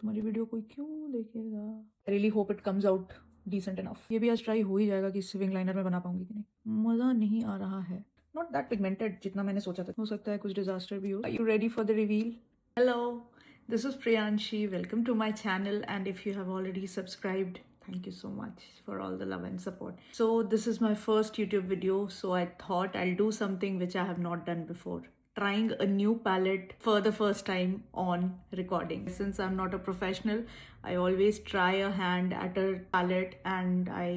तुम्हारी वीडियो कोई क्यों देखेगा। I really hope it comes out decent enough. ये भी आज ट्राई हो ही जाएगा कि सिविंग लाइनर में बना पाऊंगी कि नहीं। मज़ा नहीं आ रहा है। नॉट दैट पिगमेंटेड जितना मैंने सोचा था। हो सकता है कुछ डिजास्टर भी हो। Are you ready for the reveal? Hello, this is Priyanshi. Welcome to my channel, and if you have already subscribed, thank you so much for all the love and support. So this is my first YouTube video, so I thought I'll do something which I have not done before. Trying a new palette for the first time on recording. Since I'm not a professional, I always try a hand at a palette and I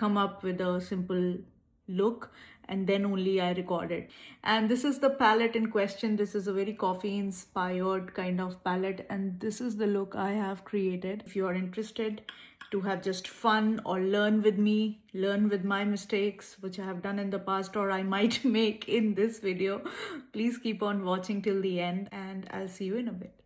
come up with a simple look, and then only I record it. And this is the palette in question. This is a very coffee inspired kind of palette, and this is the look I have created. If you are interested to have just fun or learn with me, learn with my mistakes which I have done in the past or I might make in this video, please keep on watching till the end, and I'll see you in a bit.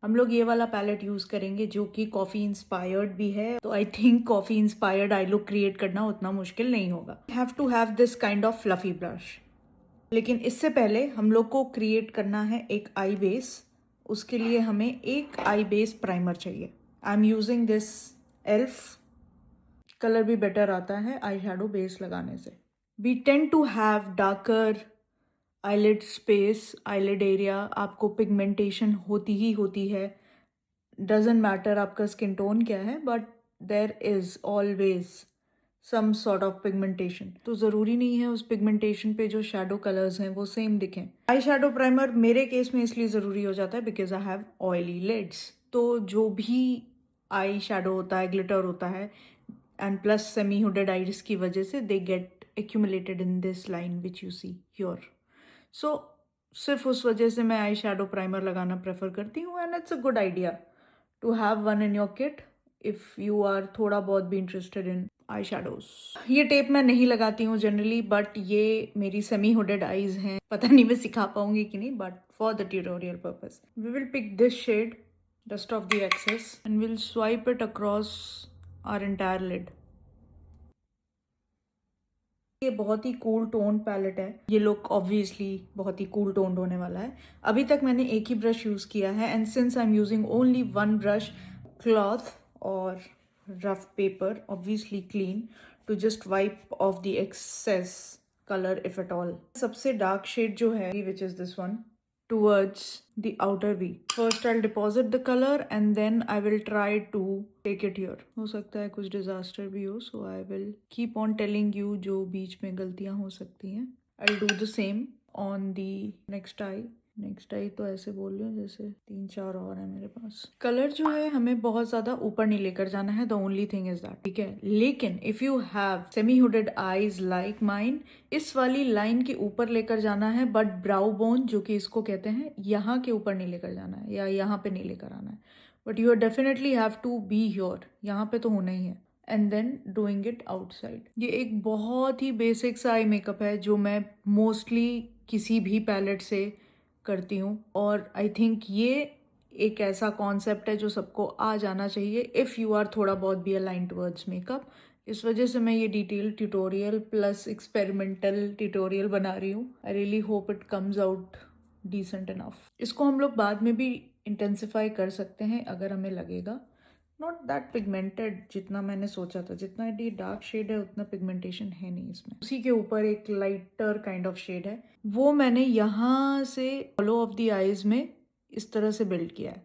हम लोग ये वाला palette use करेंगे जो कि coffee inspired भी है, तो I think coffee inspired eye look create करना उतना मुश्किल नहीं होगा. Have to have this kind of fluffy brush. लेकिन इससे पहले हम लोग को क्रिएट करना है एक आई बेस. उसके लिए हमें एक आई बेस प्राइमर चाहिए. I am using this Elf. Colour भी बेटर आता है आई शैडो बेस लगाने से. We tend to have darker eyelid space, eyelid area. आपको पिगमेंटेशन होती ही होती है. डजेंट मैटर आपका स्किन टोन क्या है, but there is always some sort of pigmentation. तो ज़रूरी नहीं है उस पिगमेंटेशन पे जो शेडो कलर्स हैं वो सेम दिखें. आई शेडो प्राइमर मेरे केस में इसलिए ज़रूरी हो जाता है because I have oily lids. तो जो भी आई शेडो होता है, ग्लिटर होता है, and plus semi hooded eyes की वजह से they get accumulated in this line which you see here. So सिर्फ उस वजह से मैं आई शेडो प्राइमर लगाना प्रेफर करती हूँ, and it's a good idea to have one in your kit if you are थोड़ा बहुत भी इंटरेस्टेड इन आई शेडोज. ये टेप मैं नहीं लगाती हूँ जनरली, बट ये मेरी सेमी हुडेड आईज हैं. पता नहीं मैं सिखा पाऊंगी कि नहीं, but for the tutorial purpose we will pick this shade, dust off the excess, and will swipe it across our entire lid. ये बहुत ही कूल टोन पैलेट है. ये लुक ऑब्वियसली बहुत ही कूल टोन्ड होने वाला है. अभी तक मैंने एक ही ब्रश यूज़ किया है, and since I am using only one brush, cloth और rough paper, obviously clean, to just wipe off the excess color if at all. सबसे डार्क शेड जो है which is this one towards the outer V. First I'll deposit the color and then I will try to take it here. हो सकता है कुछ disaster भी हो, so I will keep on telling you जो बीच में गलतियाँ हो सकती हैं. I'll do the same on the next eye. Next I तो ऐसे बोल रही हूँ जैसे 3-4 और है मेरे पास. कलर जो है हमें बहुत ज़्यादा ऊपर नहीं लेकर जाना है. The only thing is that, ठीक है. लेकिन if you have semi hooded eyes like mine, इस वाली लाइन के ऊपर लेकर जाना है, बट ब्राउ बोन जो कि इसको कहते हैं, यहाँ के ऊपर नहीं लेकर जाना है या यहाँ पे नहीं लेकर आना है. But you definitely have to be sure. यहाँ पे तो होना ही है. And then doing it outside. ये एक बहुत ही बेसिक सा आई मेकअप है जो मैं मोस्टली किसी भी पैलेट से करती हूँ, और आई थिंक ये एक ऐसा कॉन्सेप्ट है जो सबको आ जाना चाहिए इफ़ यू आर थोड़ा बहुत भी अलाइन टवर्ड्स मेकअप. इस वजह से मैं ये detail tutorial plus experimental tutorial बना रही हूँ. I really hope it comes out decent enough. इसको हम लोग बाद में भी इंटेंसिफाई कर सकते हैं अगर हमें लगेगा. नॉट दैट पिगमेंटेड जितना मैंने सोचा था. जितना ये डार्क शेड है उतना पिगमेंटेशन है नहीं इसमें. उसी के ऊपर एक लाइटर काइंड ऑफ शेड है, वो मैंने यहाँ से हॉलो ऑफ द आईज में इस तरह से बिल्ड किया है.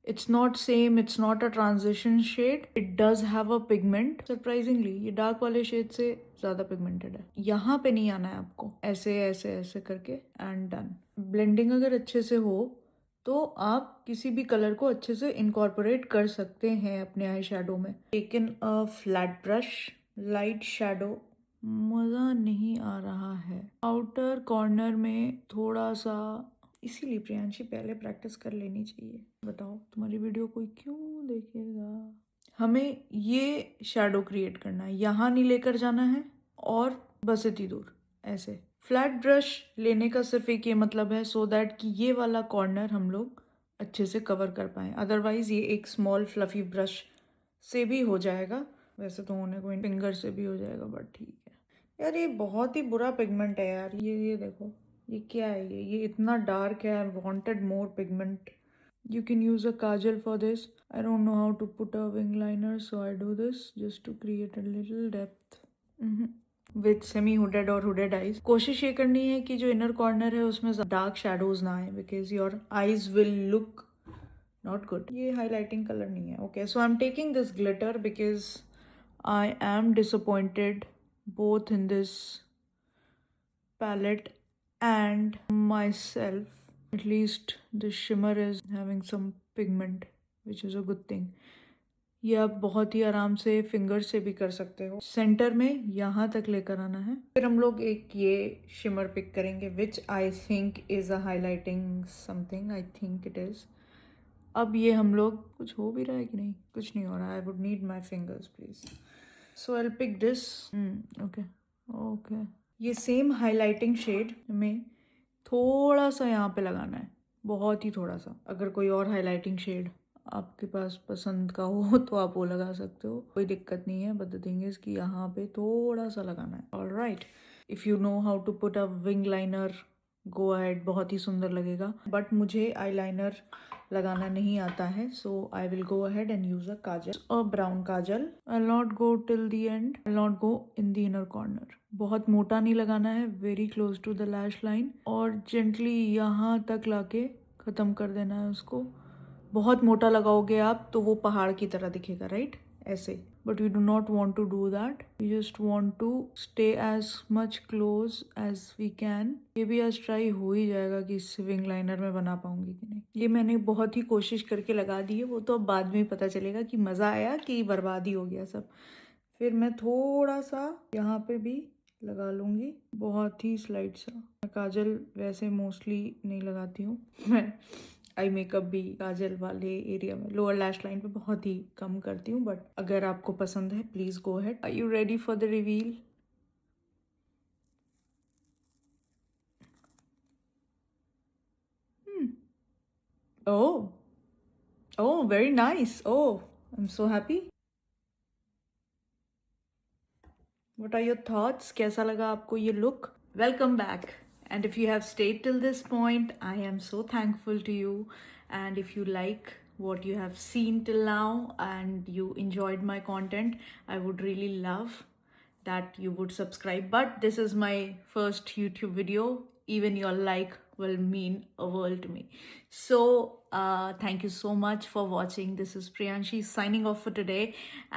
It's not same, it's not a transition shade. It does have a pigment. Surprisingly ये डार्क वाले शेड से ज़्यादा पिगमेंटेड है. यहाँ पे नहीं आना है आपको. ऐसे ऐसे ऐसे करके एंड डन. ब्लेंडिंग अगर अच्छे से हो तो आप किसी भी कलर को अच्छे से इनकॉर्पोरेट कर सकते हैं अपने आई शेडो में. Taken a flat brush, light shadow. मज़ा नहीं आ रहा है. आउटर कॉर्नर में थोड़ा सा, इसीलिए प्रियांशी पहले प्रैक्टिस कर लेनी चाहिए. बताओ तुम्हारी वीडियो कोई क्यों देखेगा. हमें ये शेडो क्रिएट करना है. यहाँ नहीं लेकर जाना है और बस इतनी दूर ऐसे. फ्लैट ब्रश लेने का सिर्फ एक ये मतलब है सो दैट कि ये वाला कॉर्नर हम लोग अच्छे से कवर कर पाएँ. अदरवाइज़ ये एक स्मॉल फ्लफ़ी ब्रश से भी हो जाएगा. वैसे तो होने को फिंगर से भी हो जाएगा, बट ठीक है. यार ये बहुत ही बुरा पिगमेंट है यार. ये देखो, ये क्या है? ये इतना डार्क है. I wanted more pigment. You can use a kajal for this. I don't know how to put a wing liner, so I do this just to create a little depth. With semi hooded और hooded eyes. कोशिश ये करनी है कि जो inner corner है उसमें dark shadows ना आए, because your eyes will look not good. ये हाईलाइटिंग कलर नहीं है. Okay, so I am taking this glitter because I am disappointed both in this palette and myself. At least the shimmer is having some pigment, which is a good thing. ये आप बहुत ही आराम से finger से भी कर सकते हो. सेंटर में यहाँ तक लेकर आना है. फिर हम लोग एक ये शिमर पिक करेंगे which I think is a highlighting something. I think it is. अब ये हम लोग, कुछ हो भी रहा है कि नहीं? कुछ नहीं हो रहा. I would need my fingers please. So I pick this. Okay okay. ये सेम हाईलाइटिंग शेड में थोड़ा सा यहाँ पे लगाना है, बहुत ही थोड़ा सा. अगर कोई और हाईलाइटिंग शेड आपके पास पसंद का हो तो आप वो लगा सकते हो, कोई दिक्कत नहीं है. बट द थिंग इज कि यहाँ पे थोड़ा सा लगाना है. Alright, if you know how to put a wing liner, go ahead, बहुत ही सुंदर लगेगा. बट मुझे आईलाइनर लगाना नहीं आता है, so I will go ahead and use a kajal, a brown kajal. I will not go till the end, I will not go in the inner corner. बहुत मोटा नहीं लगाना है, very close to the lash line, और gently यहाँ तक लाके ख़त्म कर देना है उसको. बहुत मोटा लगाओगे आप तो वो पहाड़ की तरह दिखेगा, राइट? ऐसे. But you do not want to do that. You just want to stay as much close as we can. ये भी आज ट्राई हो ही जाएगा कि इस विंग लाइनर में बना पाऊंगी कि नहीं. ये मैंने बहुत ही कोशिश करके लगा दी है, वो तो अब बाद में ही पता चलेगा कि मज़ा आया कि बर्बादी हो गया सब. फिर मैं थोड़ा सा यहाँ पे भी लगा लूँगी, बहुत ही स्लाइट सा. मैं काजल वैसे मोस्टली नहीं लगाती हूँ. मैं आई मेकअप भी काजल वाले एरिया में, लोअर लैश लाइन पे बहुत ही कम करती हूँ. बट अगर आपको पसंद है please go ahead. Are you ready for the reveal? Oh, oh, very nice. Oh, I'm so happy. What are your thoughts? कैसा लगा आपको ये look? Welcome back. And if you have stayed till this point, I am so thankful to you. And if you like what you have seen till now and you enjoyed my content, I would really love that you would subscribe. But this is my first YouTube video. Even your like will mean a world to me. So thank you so much for watching. This is Priyanshi signing off for today,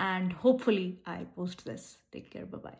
and hopefully I post this. Take care. Bye bye.